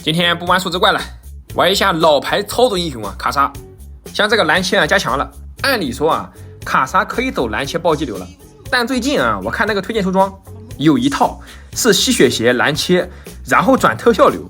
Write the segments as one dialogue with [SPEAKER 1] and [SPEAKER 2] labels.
[SPEAKER 1] 今天不玩数字怪了，玩一下老牌操作英雄啊，卡莎。像这个蓝切啊加强了，按理说啊，卡莎可以走蓝切暴击流了。但最近啊，我看那个推荐出装有一套是吸血鞋蓝切，然后转特效流，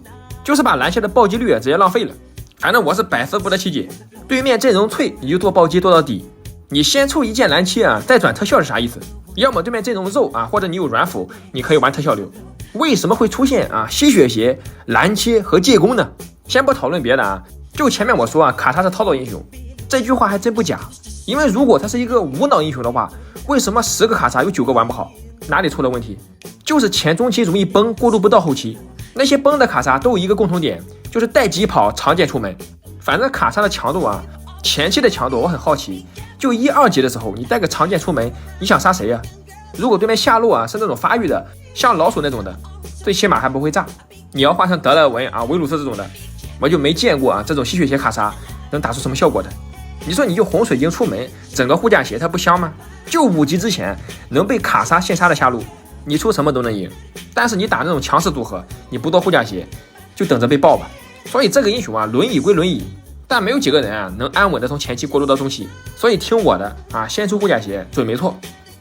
[SPEAKER 1] 就是把蓝切的暴击率啊直接浪费了。反正我是百思不得其解，对面阵容脆，你就做暴击做到底。你先出一件蓝切啊，再转特效是啥意思？要么对面阵容肉啊，或者你有软辅，你可以玩特效流。为什么会出现啊吸血鞋、蓝切和借弓呢？先不讨论别的啊，就前面我说啊，卡莎是操作英雄，这句话还真不假。因为如果他是一个无脑英雄的话，为什么10个卡莎有9个玩不好？哪里出了问题？就是前中期容易崩，过渡不到后期。那些崩的卡莎都有一个共同点，就是带疾跑，常见出门。反正卡莎的强度啊，前期的强度我很好奇，就1、2级的时候，你带个常见出门，你想杀谁啊？如果对面下路啊是那种发育的，像老鼠那种的，最起码还不会炸。你要换成德莱文啊、维鲁斯这种的，我就没见过啊这种吸血鞋卡莎能打出什么效果的。你说你就洪水晶出门，整个护甲鞋它不香吗？就5级之前能被卡莎现杀的下路，你出什么都能赢。但是你打那种强势组合，你不做护甲鞋，就等着被爆吧。所以这个英雄啊，轮椅归轮椅，但没有几个人啊能安稳的从前期过渡到中期。所以听我的啊，先出护甲鞋准没错。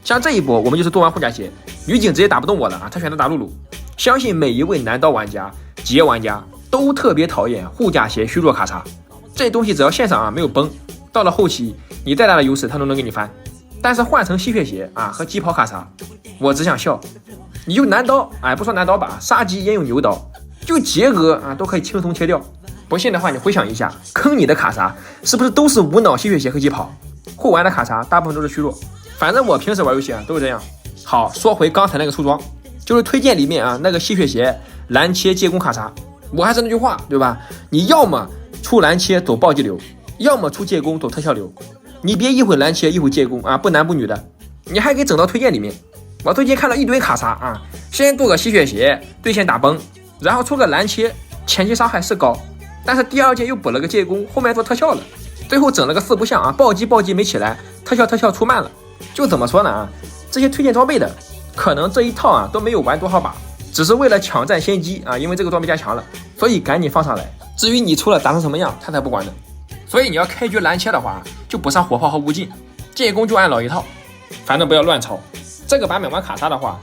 [SPEAKER 1] 像这一波我们就是做完护甲鞋，女警直接打不动我了啊，她选择打露露。相信每一位男刀玩家、杰玩家都特别讨厌护甲鞋虚弱卡莎，这东西只要线上啊没有崩，到了后期你再大的优势它都能给你翻。但是换成吸血鞋啊和疾跑卡莎，我只想笑。你就男刀，哎，不说男刀吧，杀鸡也有牛刀，就杰哥啊都可以轻松切掉。不信的话，你回想一下，坑你的卡莎是不是都是无脑吸血鞋和疾跑？护玩的卡莎大部分都是虚弱。反正我平时玩游戏啊都是这样。好，说回刚才那个出装，就是推荐里面啊那个吸血鞋蓝切借弓卡莎，我还是那句话，对吧？你要么出蓝切走暴击流，要么出借弓走特效流，你别一会蓝切一会借弓啊，不男不女的，你还给整到推荐里面。我最近看了一堆卡莎啊，先做个吸血鞋对线打崩，然后出个蓝切，前期伤害是高，但是第2件又补了个借弓，后面做特效了，最后整了个4不像啊，暴击没起来，特效出慢了。就怎么说呢啊，这些推荐装备的可能这一套啊都没有玩多少把，只是为了抢占先机啊，因为这个装备加强了，所以赶紧放上来。至于你出了打成什么样，他才不管呢。所以你要开局蓝切的话，就不上火炮和无尽，借弓就按老一套，反正不要乱抄。这个版本玩卡莎的话，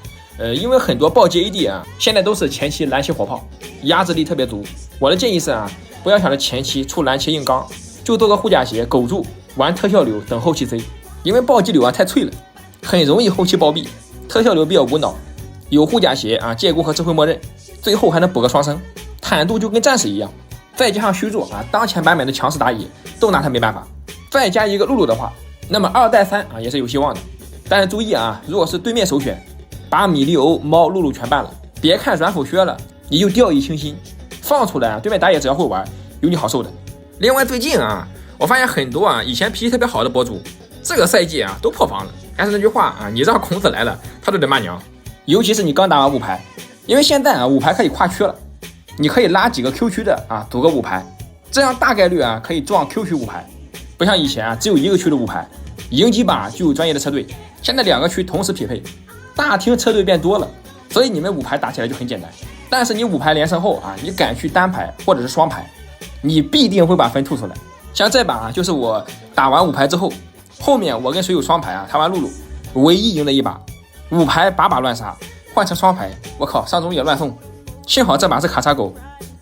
[SPEAKER 1] 因为很多暴击 AD 啊，现在都是前期蓝切火炮，压制力特别足。我的建议是啊，不要想着前期出蓝切硬刚，就做个护甲鞋苟住，玩特效流等后期 C。因为暴击流啊太脆了，很容易后期暴毙。特效流比较无脑，有护甲鞋啊、借弓和智慧默认，最后还能补个双生，坦度就跟战士一样。再加上虚弱啊，当前版本的强势打野都拿他没办法。再加一个露露的话，那么2带3啊也是有希望的。但是注意啊，如果是对面首选，把米利欧、猫、露露全办了，别看软辅削了，你就掉以轻心，放出来啊，对面打野只要会玩，有你好受的。另外最近啊，我发现很多啊以前脾气特别好的博主，这个赛季啊都破防了。还是那句话啊，你让孔子来了，他都得骂娘。尤其是你刚打完5排，因为现在啊5排可以跨区了，你可以拉几个 Q 区的啊组个5排，这样大概率啊可以撞 Q 区5排，不像以前啊只有1个区的5排，赢几把就有专业的车队。现在2个区同时匹配，大厅车队变多了，所以你们5排打起来就很简单。但是你5排连胜后啊，你敢去单排或者是双排，你必定会把分吐出来。像这把啊，就是我打完5排之后，后面我跟水友双排啊，他玩露露，唯一赢的一把，5排把乱杀，换成双排，我靠，上中野乱送，幸好这把是卡莎狗。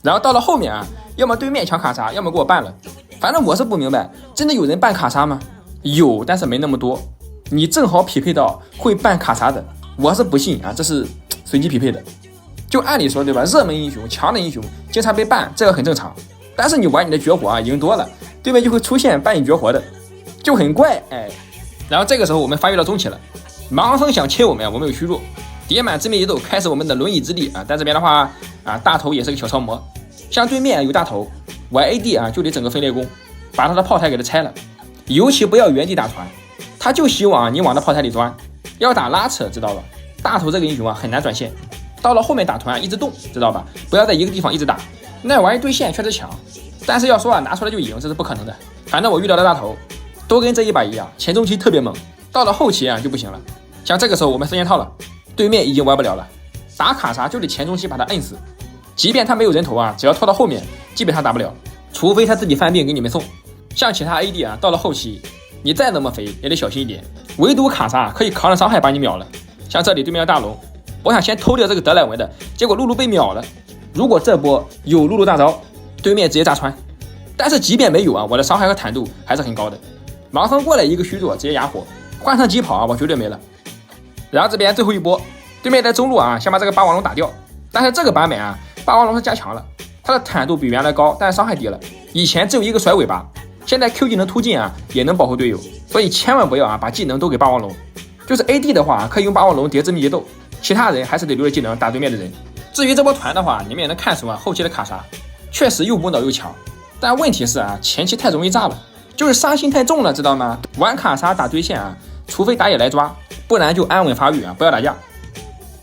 [SPEAKER 1] 然后到了后面啊，要么对面抢卡莎，要么给我办了。反正我是不明白，真的有人办卡莎吗？有，但是没那么多。你正好匹配到会办卡莎的，我是不信啊，这是随机匹配的。就按理说对吧，热门英雄、强的英雄经常被办，这个很正常。但是你玩你的绝活啊，赢多了，对面就会出现办你绝活的，就很怪哎。然后这个时候我们发育到中期了，盲僧想切我们，我们有虚弱，叠满致命一斗，开始我们的轮椅之力啊。但这边的话啊，大头也是个小超模，像对面有大头，我 AD 啊就得整个分裂弓，把他的炮台给他拆了，尤其不要原地打团，他就希望你往他炮台里钻，要打拉扯知道吧？大头这个英雄啊很难转线，到了后面打团一直动知道吧？不要在一个地方一直打，那玩意对线确实强，但是要说啊拿出来就赢这是不可能的。反正我遇到的大头都跟这一把一样，前中期特别猛，到了后期啊就不行了。像这个时候我们4件套了，对面已经玩不了了，打卡莎就得前中期把他摁死，即便他没有人头啊，只要拖到后面，基本上打不了，除非他自己犯病给你们送。像其他 AD 啊，到了后期，你再那么肥也得小心一点，唯独卡莎可以扛着伤害把你秒了。像这里对面的大龙，我想先偷掉这个德莱文的，结果露露被秒了。如果这波有露露大招，对面直接炸穿。但是即便没有啊，我的伤害和坦度还是很高的。盲僧过来一个虚弱，直接哑火，换上疾跑啊，我绝对没了。然后这边最后一波，对面在中路啊，想把这个霸王龙打掉，但是这个版本啊，霸王龙是加强了，它的坦度比原来高，但是伤害低了。以前只有一个甩尾巴，现在 Q 技能突进啊，也能保护队友，所以千万不要啊把技能都给霸王龙。就是 AD 的话，可以用霸王龙叠致密集斗，其他人还是得留着技能打对面的人。至于这波团的话，你们也能看出啊，后期的卡莎确实又无脑又强，但问题是啊，前期太容易炸了，就是杀心太重了，知道吗？玩卡莎打对线啊，除非打野来抓，不然就安稳发育啊，不要打架。